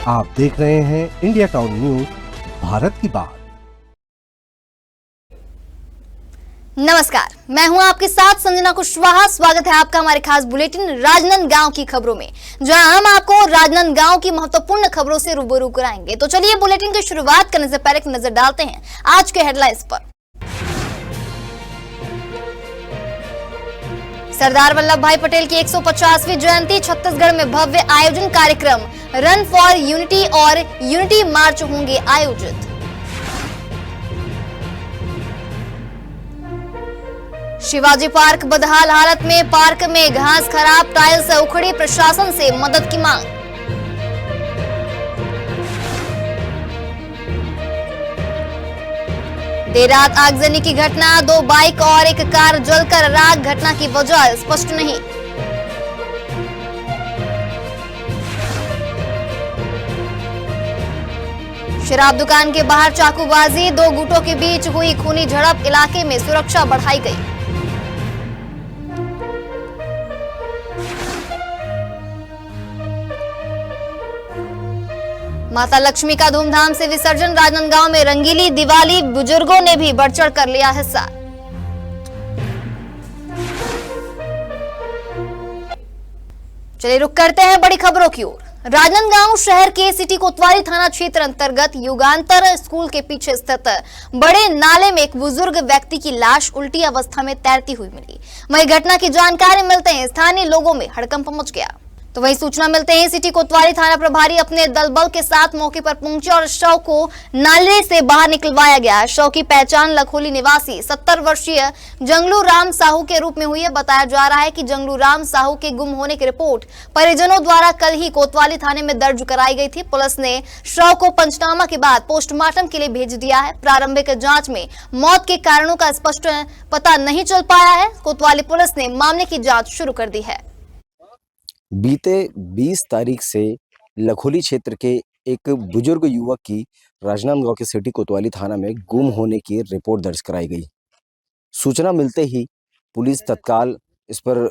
आप देख रहे हैं इंडिया टाउन न्यूज, भारत की बात। नमस्कार, मैं हूं आपके साथ संजना कुशवाहा। स्वागत है आपका हमारे खास बुलेटिन राजनांदगांव की खबरों में, जहां हम आपको राजनांदगांव की महत्वपूर्ण खबरों से रूबरू कराएंगे। तो चलिए बुलेटिन की शुरुआत करने से पहले एक नजर डालते हैं आज के हेडलाइंस पर। सरदार वल्लभ भाई पटेल की 150वीं जयंती, छत्तीसगढ़ में भव्य आयोजन कार्यक्रम, रन फॉर यूनिटी और यूनिटी मार्च होंगे आयोजित। शिवाजी पार्क बदहाल हालत में, पार्क में घास खराब, टाइल्स उखड़ी, प्रशासन से मदद की मांग। देर रात आगजनी की घटना, 2 बाइक और एक कार जलकर राख, घटना की वजह स्पष्ट नहीं। शराब दुकान के बाहर चाकूबाजी, 2 गुटों के बीच हुई खूनी झड़प, इलाके में सुरक्षा बढ़ाई गई। माता लक्ष्मी का धूमधाम से विसर्जन, राजनांदगांव में रंगीली दिवाली, बुजुर्गों ने भी बढ़ चढ़ कर लिया हिस्सा। चलिए रुक करते हैं बड़ी खबरों की ओर। राजनांदगांव शहर के सिटी कोतवाली थाना क्षेत्र अंतर्गत युगांतर स्कूल के पीछे स्थित बड़े नाले में एक बुजुर्ग व्यक्ति की लाश उल्टी अवस्था में तैरती हुई मिली। वही घटना की जानकारी मिलते ही स्थानीय लोगों में हड़कंप मच गया। तो वही सूचना मिलते ही सिटी कोतवाली थाना प्रभारी अपने दल बल के साथ मौके पर पहुंचे और शव को नाले से बाहर निकलवाया गया। शव की पहचान लखोली निवासी 70 वर्षीय जंगलू राम साहू के रूप में हुई है। बताया जा रहा है कि जंगलू राम साहू के गुम होने की रिपोर्ट परिजनों द्वारा कल ही कोतवाली थाने में दर्ज कराई गई थी। पुलिस ने शव को पंचनामा के बाद पोस्टमार्टम के लिए भेज दिया है। प्रारंभिक जांच में मौत के कारणों का स्पष्ट पता नहीं चल पाया है। कोतवाली पुलिस ने मामले की जाँच शुरू कर दी है। बीते 20 तारीख से लखोली क्षेत्र के एक बुजुर्ग युवक की राजनांदगांव के सिटी कोतवाली थाना में गुम होने की रिपोर्ट दर्ज कराई गई। सूचना मिलते ही पुलिस तत्काल इस पर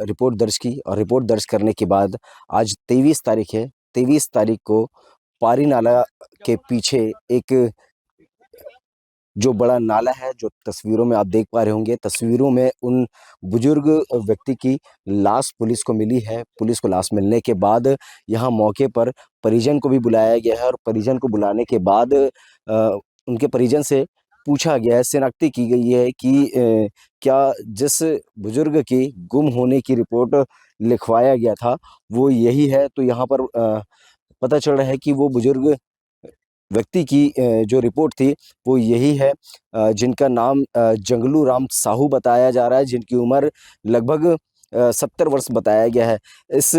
रिपोर्ट दर्ज की और रिपोर्ट दर्ज करने के बाद आज 23 तारीख है। 23 तारीख को पारी नाला के पीछे एक जो बड़ा नाला है, जो तस्वीरों में आप देख पा रहे होंगे, तस्वीरों में उन बुजुर्ग व्यक्ति की लाश पुलिस को मिली है। पुलिस को लाश मिलने के बाद यहाँ मौके पर परिजन को भी बुलाया गया है और परिजन को बुलाने के बाद उनके परिजन से पूछा गया है, शिनाख्ती की गई है कि क्या जिस बुजुर्ग की गुम होने की रिपोर्ट लिखवाया गया था वो यही है। तो यहाँ पर पता चल रहा है कि वो बुजुर्ग व्यक्ति की जो रिपोर्ट थी वो यही है, जिनका नाम जंगलू राम साहू बताया जा रहा है, जिनकी उम्र लगभग 70 वर्ष बताया गया है। इस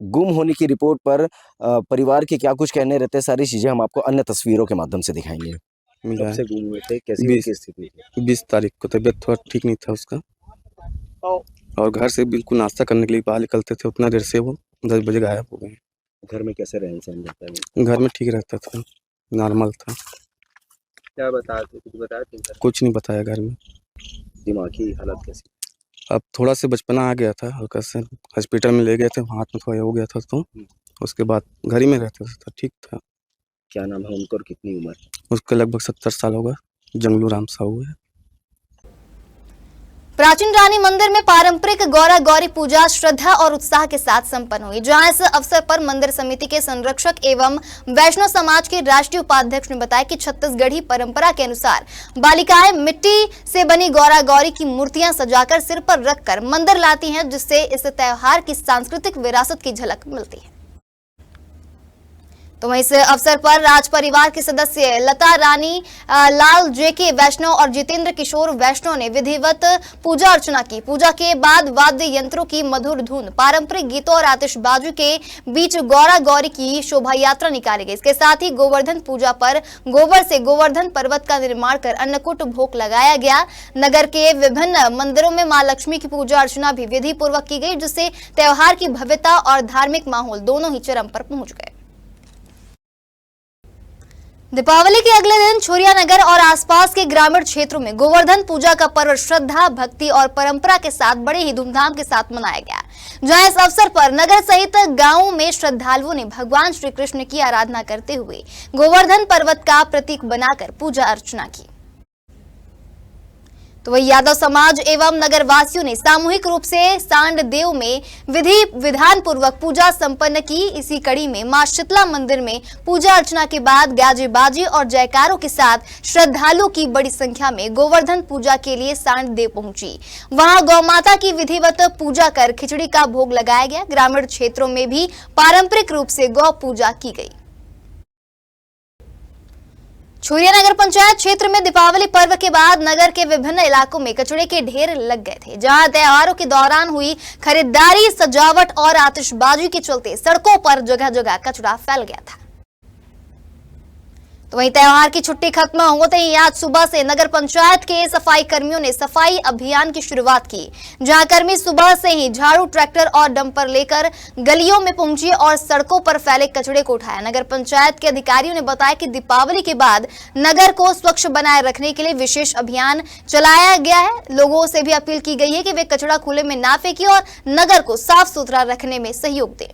गुम होने की रिपोर्ट पर परिवार के क्या कुछ कहने रहते हैं, सारी चीज़ें हम आपको अन्य तस्वीरों के माध्यम से दिखाएंगे। कब से गुम हुए थे, कैसी स्थिति थी? 20 तारीख को तबीयत थोड़ा ठीक नहीं था उसका, और घर से बिल्कुल नाश्ता करने के लिए बाहर निकलते थे, उतना देर से वो 10 बजे गायब हो गए। घर में कैसे रहन सहन रहता है? घर में ठीक रहता था, नॉर्मल था। क्या बताते, कुछ बताया थे? कुछ नहीं बताया घर में। दिमागी हालत कैसी? अब थोड़ा से बचपना आ गया था, हल्का से हॉस्पिटल में ले गए थे, हाथ में थोड़ा हो गया था, तो उसके बाद घर ही में रहता था, ठीक था। क्या नाम है उनका और कितनी उम्र? उसका लगभग 70 साल होगा। जंगलू राम साहू है। प्राचीन रानी मंदिर में पारंपरिक गौरा गौरी पूजा श्रद्धा और उत्साह के साथ संपन्न हुई, जहां इस अवसर पर मंदिर समिति के संरक्षक एवं वैष्णव समाज के राष्ट्रीय उपाध्यक्ष ने बताया कि छत्तीसगढ़ी परंपरा के अनुसार बालिकाएं मिट्टी से बनी गौरा गौरी की मूर्तियां सजाकर सिर पर रखकर मंदिर लाती हैं, जिससे इस त्योहार की सांस्कृतिक विरासत की झलक मिलती है। तो वहीं इस अवसर पर राज परिवार के सदस्य लता रानी लाल जेके वैष्णव और जितेंद्र किशोर वैष्णव ने विधिवत पूजा अर्चना की। पूजा के बाद वाद्य यंत्रों की मधुर धुन, पारंपरिक गीतों और आतिशबाजी के बीच गौरा गौरी की शोभा यात्रा निकाली गई। इसके साथ ही गोवर्धन पूजा पर गोबर से गोवर्धन पर्वत का निर्माण कर अन्नकूट भोग लगाया गया। नगर के विभिन्न मंदिरों में मां लक्ष्मी की पूजा अर्चना भी विधि पूर्वक की गई, जिससे त्योहार की भव्यता और धार्मिक माहौल दोनों ही चरम पर पहुंच गए। दीपावली के अगले दिन छोरिया नगर और आसपास के ग्रामीण क्षेत्रों में गोवर्धन पूजा का पर्व श्रद्धा, भक्ति और परंपरा के साथ बड़े ही धूमधाम के साथ मनाया गया, जहां इस अवसर पर नगर सहित गांवों में श्रद्धालुओं ने भगवान श्री कृष्ण की आराधना करते हुए गोवर्धन पर्वत का प्रतीक बनाकर पूजा अर्चना की। तो वही यादव समाज एवं नगर वासियों ने सामूहिक रूप से सांड देव में विधि विधान पूर्वक पूजा संपन्न की। इसी कड़ी में मां शीतला मंदिर में पूजा अर्चना के बाद गाजे बाजी और जयकारों के साथ श्रद्धालुओं की बड़ी संख्या में गोवर्धन पूजा के लिए सांड देव पहुंची। वहां गौ माता की विधिवत पूजा कर खिचड़ी का भोग लगाया गया। ग्रामीण क्षेत्रों में भी पारंपरिक रूप से गौ पूजा की गई। छोरिया नगर पंचायत क्षेत्र में दीपावली पर्व के बाद नगर के विभिन्न इलाकों में कचरे के ढेर लग गए थे, जहां त्योहारों के दौरान हुई खरीदारी, सजावट और आतिशबाजी के चलते सड़कों पर जगह जगह कचरा फैल गया था। तो वहीं त्योहार की छुट्टी खत्म होते ही आज सुबह से नगर पंचायत के सफाई कर्मियों ने सफाई अभियान की शुरुआत की, जहां कर्मी सुबह से ही झाड़ू, ट्रैक्टर और डंपर लेकर गलियों में पहुंचे और सड़कों पर फैले कचरे को उठाया। नगर पंचायत के अधिकारियों ने बताया कि दीपावली के बाद नगर को स्वच्छ बनाए रखने के लिए विशेष अभियान चलाया गया है। लोगों से भी अपील की गई है कि वे कचरा खुले में ना फेंकें और नगर को साफ सुथरा रखने में सहयोग दें।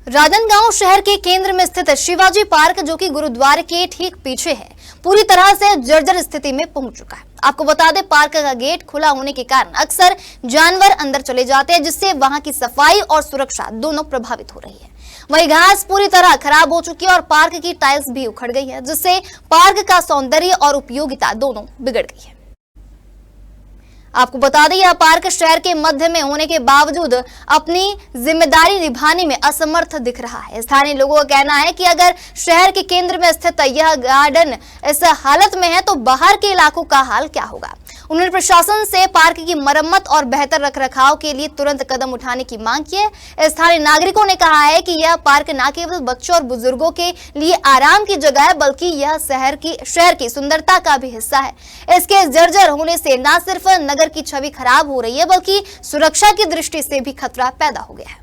राजनांदगांव शहर के केंद्र में स्थित शिवाजी पार्क, जो कि गुरुद्वारे के ठीक पीछे है, पूरी तरह से जर्जर स्थिति में पहुंच चुका है। आपको बता दें, पार्क का गेट खुला होने के कारण अक्सर जानवर अंदर चले जाते हैं, जिससे वहां की सफाई और सुरक्षा दोनों प्रभावित हो रही है। वहीं घास पूरी तरह खराब हो चुकी है और पार्क की टाइल्स भी उखड़ गई है, जिससे पार्क का सौंदर्य और उपयोगिता दोनों बिगड़ गई है। आपको बता दें, यह पार्क शहर के मध्य में होने के बावजूद अपनी जिम्मेदारी निभाने में असमर्थ दिख रहा है। स्थानीय लोगों का कहना है कि अगर शहर के केंद्र में स्थित यह गार्डन इस हालत में है तो बाहर के इलाकों का हाल क्या होगा। उन्होंने प्रशासन से पार्क की मरम्मत और बेहतर रखरखाव के लिए तुरंत कदम उठाने की मांग की है। स्थानीय नागरिकों ने कहा है कि यह पार्क न केवल बच्चों और बुजुर्गों के लिए आराम की जगह है, बल्कि यह शहर की सुंदरता का भी हिस्सा है। इसके जर्जर होने से न सिर्फ नगर की छवि खराब हो रही है, बल्कि सुरक्षा की दृष्टि से भी खतरा पैदा हो गया है।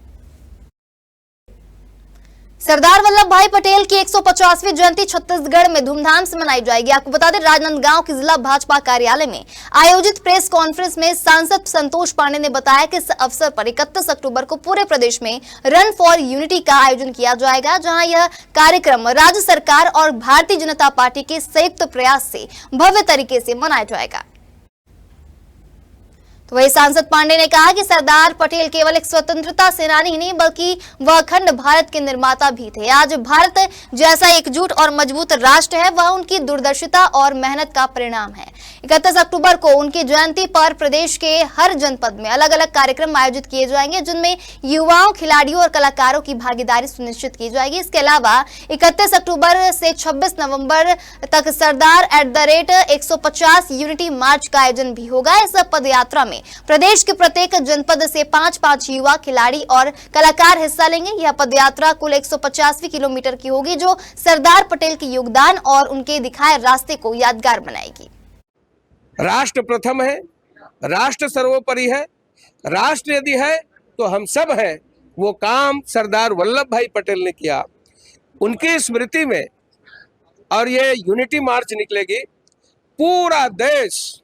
सरदार वल्लभ भाई पटेल की 150वीं जयंती छत्तीसगढ़ में धूमधाम से मनाई जाएगी। आपको बता दें, राजनांदगांव के जिला भाजपा कार्यालय में आयोजित प्रेस कॉन्फ्रेंस में सांसद संतोष पांडे ने बताया कि इस अवसर पर 31 अक्टूबर को पूरे प्रदेश में रन फॉर यूनिटी का आयोजन किया जाएगा, जहां यह कार्यक्रम राज्य सरकार और भारतीय जनता पार्टी के संयुक्त प्रयास से भव्य तरीके से मनाया जाएगा। तो वही सांसद पांडे ने कहा कि सरदार पटेल केवल एक स्वतंत्रता सेनानी ही नहीं, बल्कि वह अखंड भारत के निर्माता भी थे। आज भारत जैसा एकजुट और मजबूत राष्ट्र है, वह उनकी दूरदर्शिता और मेहनत का परिणाम है। 31 अक्टूबर को उनकी जयंती पर प्रदेश के हर जनपद में अलग अलग कार्यक्रम आयोजित किए जाएंगे, जिनमें युवाओं, खिलाड़ियों और कलाकारों की भागीदारी सुनिश्चित की जाएगी। इसके अलावा 31 अक्टूबर से 26 नवंबर तक सरदार @150 यूनिटी मार्च का आयोजन भी होगा। इस पद यात्रा में प्रदेश के प्रत्येक जनपद से 5-5 युवा, खिलाड़ी और कलाकार हिस्सा लेंगे। यह पदयात्रा कुल 150 किलोमीटर की होगी, जो सरदार पटेल के योगदान और उनके दिखाए रास्ते को यादगार बनाएगी। राष्ट्र प्रथम है, राष्ट्र सर्वोपरि है। राष्ट्र यदि है तो हम सब हैं। वो काम सरदार वल्लभ भाई पटेल ने किया, उनकी स्मृति में। और ये यूनिटी मार्च निकलेगी, पूरा देश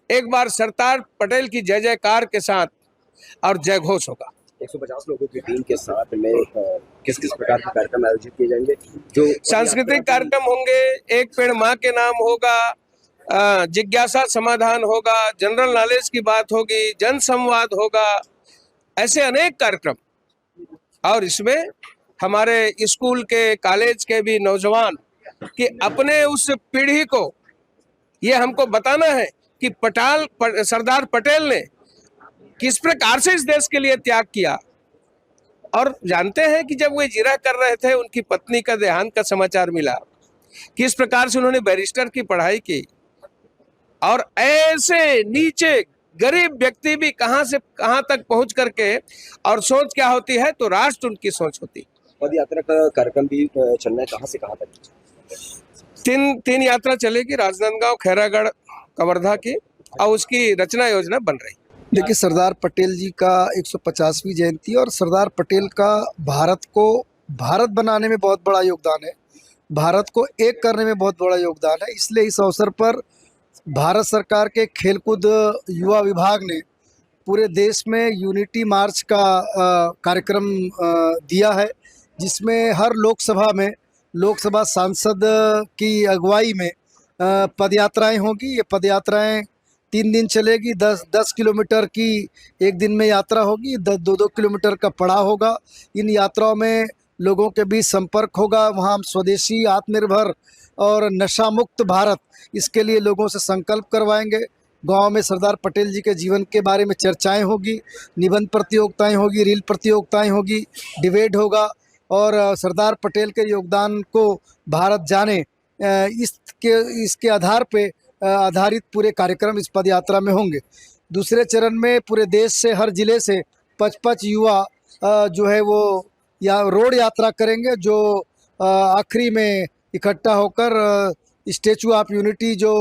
एक बार सरदार पटेल की जय जयकार के साथ और जय घोष होगा। 150 लोगों की टीम के साथ में किस किस प्रकार के कार्यक्रम आयोजित किए जाएंगे? जो सांस्कृतिक कार्यक्रम होंगे, एक पेड़ माँ के नाम होगा, जिज्ञासा समाधान होगा, जनरल नॉलेज की बात होगी, जन संवाद होगा, ऐसे अनेक कार्यक्रम। और इसमें हमारे स्कूल के, कॉलेज के भी नौजवान कि अपने उस पीढ़ी को ये हमको बताना है कि सरदार पटेल ने किस प्रकार से इस देश के लिए त्याग किया। और जानते हैं कि जब वे जिरह कर रहे थे, उनकी पत्नी का देहांत का समाचार मिला, किस प्रकार से उन्होंने बैरिस्टर की पढ़ाई की। और ऐसे नीचे गरीब व्यक्ति भी कहां से कहां तक पहुंच करके, और सोच क्या होती है तो राष्ट्र उनकी सोच होती। पद यात्रा का कार्यक्रम भी चलना है, कहां से कहां तक? तीन यात्रा चलेगी, राजनांदगांव, खैरागढ़, कवर्धा की, और उसकी रचना योजना बन रही। देखिए, सरदार पटेल जी का 150वीं जयंती और सरदार पटेल का भारत को भारत बनाने में बहुत बड़ा योगदान है, भारत को एक करने में बहुत बड़ा योगदान है। इसलिए इस अवसर पर भारत सरकार के खेलकूद युवा विभाग ने पूरे देश में यूनिटी मार्च का कार्यक्रम दिया है, जिसमें हर लोकसभा सांसद की अगुवाई में पदयात्राएं होंगी। ये पदयात्राएं 3 दिन चलेगी। 10 किलोमीटर की एक दिन में यात्रा होगी, 2-2 किलोमीटर का पड़ाव होगा। इन यात्राओं में लोगों के बीच संपर्क होगा। वहाँ हम स्वदेशी, आत्मनिर्भर और नशा मुक्त भारत, इसके लिए लोगों से संकल्प करवाएंगे। गांव में सरदार पटेल जी के जीवन के बारे में चर्चाएं होगी, निबंध प्रतियोगिताएं होगी, रील प्रतियोगिताएं होगी, डिबेट होगा और सरदार पटेल के योगदान को भारत जाने, इसके आधार पे आधारित पूरे कार्यक्रम इस पदयात्रा में होंगे। दूसरे चरण में पूरे देश से, हर जिले से 55 युवा जो है वो रोड यात्रा करेंगे, जो आखिरी में इकट्ठा होकर स्टैचू ऑफ यूनिटी जो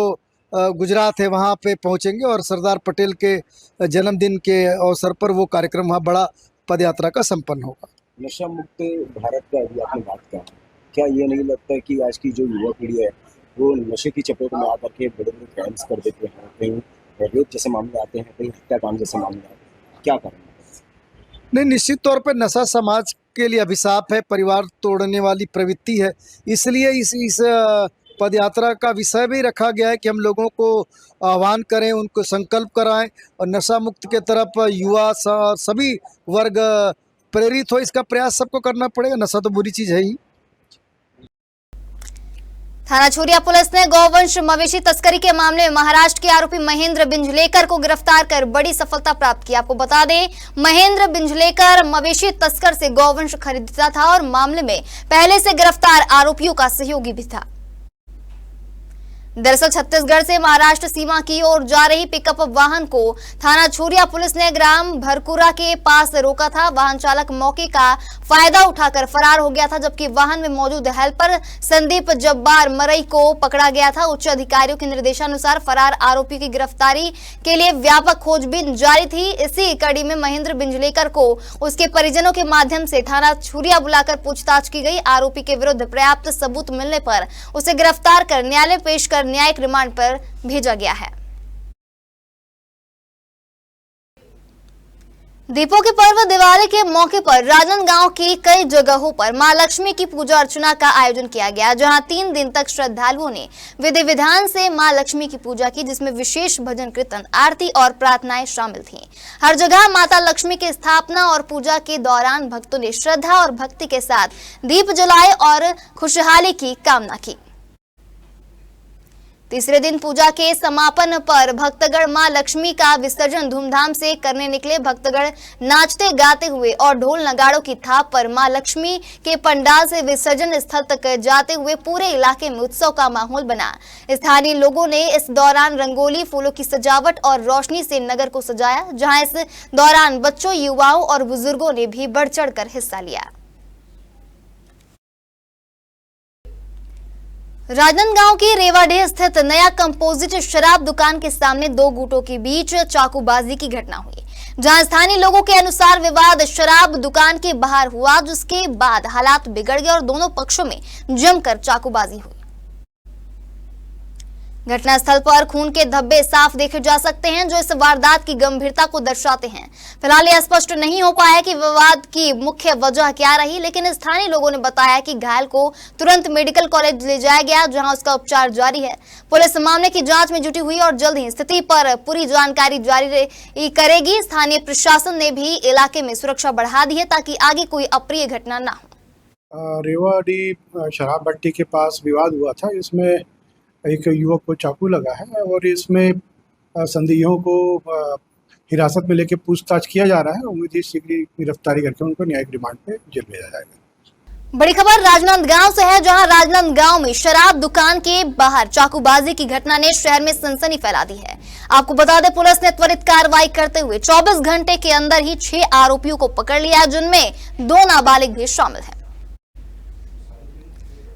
गुजरात है वहाँ पे पहुँचेंगे और सरदार पटेल के जन्मदिन के अवसर पर वो कार्यक्रम वहाँ बड़ा पदयात्रा का संपन्न होगा। नशा मुक्त भारत का अभी आपने बात कहा, क्या ये नहीं लगता है कि आज की जो युवा पीढ़ी है वो नशे की चपेट में आकर के बड़े बड़े क्राइम्स कर देते हैं, कहीं रेप जैसे मामले आते हैं, कहीं हत्याकांड जैसे मामले आते हैं, क्या करें? नहीं, निश्चित तौर पर नशा समाज के लिए अभिशाप है, परिवार तोड़ने वाली प्रवृत्ति है। इसलिए इस पदयात्रा का विषय भी रखा गया है कि हम लोगों को आह्वान करें, उनको संकल्प कराएं और नशा मुक्त के तरफ युवा सभी वर्ग प्रेरित हो। इसका प्रयास सबको करना पड़ेगा। नशा तो बुरी चीज है ही। थाना छुरिया पुलिस ने गौवंश मवेशी तस्करी के मामले में महाराष्ट्र के आरोपी महेंद्र बिंजलेकर को गिरफ्तार कर बड़ी सफलता प्राप्त की। आपको बता दें, महेंद्र बिंजलेकर मवेशी तस्कर से गौवंश खरीदता था और मामले में पहले से गिरफ्तार आरोपियों का सहयोगी भी था। दरअसल छत्तीसगढ़ से महाराष्ट्र सीमा की ओर जा रही पिकअप वाहन को थाना छुरिया पुलिस ने ग्राम भरकुरा के पास रोका था। वाहन चालक मौके का फायदा उठाकर फरार हो गया था, जबकि वाहन में मौजूद हेल्पर संदीप जब्बार मरई को पकड़ा गया था। उच्च अधिकारियों के निर्देशानुसार फरार आरोपी की गिरफ्तारी के लिए व्यापक खोजबीन जारी थी। इसी कड़ी में महेंद्र बिंजलेकर को उसके परिजनों के माध्यम से थाना छुरिया बुलाकर पूछताछ की गई। आरोपी के विरुद्ध पर्याप्त सबूत मिलने पर उसे गिरफ्तार कर न्यायालय पेश कर न्यायिक रिमांड पर भेजा गया है। दीपों के पर्व दिवाली के मौके पर राजनांदगांव की कई जगहों पर मां लक्ष्मी की पूजा अर्चना का आयोजन किया गया, जहां 3 दिन तक श्रद्धालुओं ने विधि विधान से मां लक्ष्मी की पूजा की, जिसमें विशेष भजन कीर्तन, आरती और प्रार्थनाएं शामिल थीं। हर जगह माता लक्ष्मी की स्थापना और पूजा के दौरान भक्तों ने श्रद्धा और भक्ति के साथ दीप जलाए और खुशहाली की कामना की। तीसरे दिन पूजा के समापन पर भक्तगण मां लक्ष्मी का विसर्जन धूमधाम से करने निकले। भक्तगण नाचते गाते हुए और ढोल नगाड़ों की थाप पर मां लक्ष्मी के पंडाल से विसर्जन स्थल तक जाते हुए पूरे इलाके में उत्सव का माहौल बना। स्थानीय लोगों ने इस दौरान रंगोली, फूलों की सजावट और रोशनी से नगर को सजाया, जहां इस दौरान बच्चों, युवाओं और बुजुर्गों ने भी बढ़ चढ़कर हिस्सा लिया। राजनांदगांव की रेवाडीह स्थित नया कंपोजिट शराब दुकान के सामने 2 गुटों के बीच चाकूबाजी की घटना हुई, जहां स्थानीय लोगों के अनुसार विवाद शराब दुकान के बाहर हुआ, जिसके बाद हालात बिगड़ गए और दोनों पक्षों में जमकर चाकूबाजी हुई। घटनास्थल पर खून के धब्बे साफ देखे जा सकते हैं, जो इस वारदात की गंभीरता को दर्शाते हैं। फिलहाल यह स्पष्ट नहीं हो पाया कि विवाद की मुख्य वजह क्या रही, लेकिन स्थानीय लोगों ने बताया कि घायल को तुरंत मेडिकल कॉलेज ले जाया गया, जहां उसका उपचार जारी है। पुलिस मामले की जांच में जुटी हुई और जल्द ही स्थिति पर पूरी जानकारी जारी करेगी। स्थानीय प्रशासन ने भी इलाके में सुरक्षा बढ़ा दी है, ताकि आगे कोई अप्रिय घटना न हो। रेवाडीह शराब भट्टी के पास विवाद हुआ था, इसमें एक युवक को चाकू लगा है और इसमें संदिग्धों को हिरासत में लेकर पूछताछ किया जा रहा है। उम्मीद है शीघ्र गिरफ्तारी करके उनको न्यायिक रिमांड पे जेल भेजा जाएगा। बड़ी खबर राजनांदगांव से है, जहां राजनांदगांव में शराब दुकान के बाहर चाकूबाजी की घटना ने शहर में सनसनी फैला दी है। आपको बता दें, पुलिस ने त्वरित कार्रवाई करते हुए 24 घंटे के अंदर ही 6 आरोपियों को पकड़ लिया, जिनमें 2 नाबालिग भी शामिल है।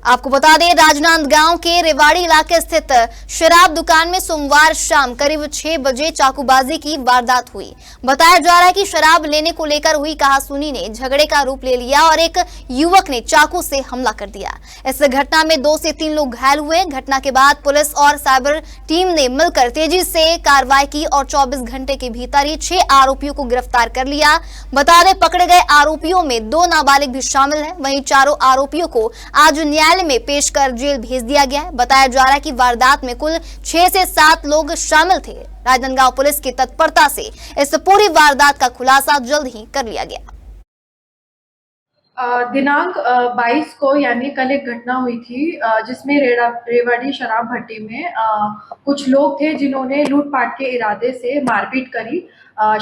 आपको बता दें, राजनांदगांव के रेवाड़ी इलाके स्थित शराब दुकान में सोमवार शाम करीब 6 बजे चाकूबाजी की वारदात हुई। बताया जा रहा है कि शराब लेने को लेकर हुई कहासुनी ने झगड़े का रूप ले लिया और एक युवक ने चाकू से हमला कर दिया। इस घटना में 2 से 3 लोग घायल हुए। घटना के बाद पुलिस और साइबर टीम ने मिलकर तेजी से कार्रवाई की और 24 घंटे के भीतर ही 6 आरोपियों को गिरफ्तार कर लिया। बता दें, पकड़े गए आरोपियों में 2 नाबालिग भी शामिल हैं। वहीं चारों आरोपियों को आज न्यायालय में पेश कर जेल भेज दिया गया है। बताया जा रहा है कि वारदात में कुल 6 से 7 लोग शामिल थे। राजनांदगांव पुलिस की तत्परता से इस पूरी वारदात का खुलासा जल्द ही कर लिया गया। दिनांक 22 को यानी कल एक घटना हुई थी जिसमें रेवाड़ी शराब भट्टी में कुछ लोग थे जिन्होंने लूटपाट के इरादे से मारपीट करी।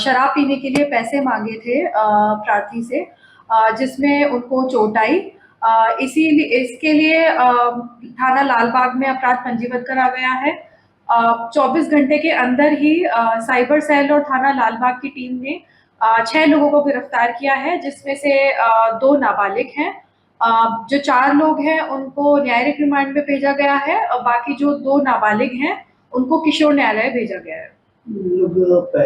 शराब पीने के लिए पैसे मांगे थे प्रार्थी से, जिसमें उनको चोट आई। इसके लिए थाना लालबाग में अपराध पंजीबद्ध करा गया है। 24 घंटे के अंदर ही साइबर सेल और थाना लालबाग की टीम ने 6 लोगों को गिरफ्तार किया है, जिसमें से 2 नाबालिग हैं। जो 4 लोग हैं उनको न्यायिक रिमांड में भेजा गया है और बाकी जो 2 नाबालिग हैं उनको किशोर न्यायालय भेजा गया है। लोग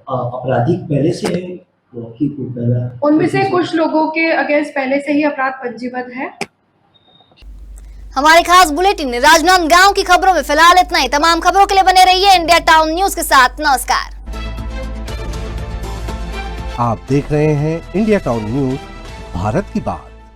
आपराधिक पहले से है, उनमें से कुछ लोगों के अगेंस्ट पहले से ही अपराध पंजीबद्ध है। हमारे खास बुलेटिन राजनांदगांव की खबरों में फिलहाल इतना ही। तमाम खबरों के लिए बने रहिए इंडिया टाउन न्यूज के साथ। नमस्कार। आप देख रहे हैं इंडिया टाउन न्यूज, भारत की बात।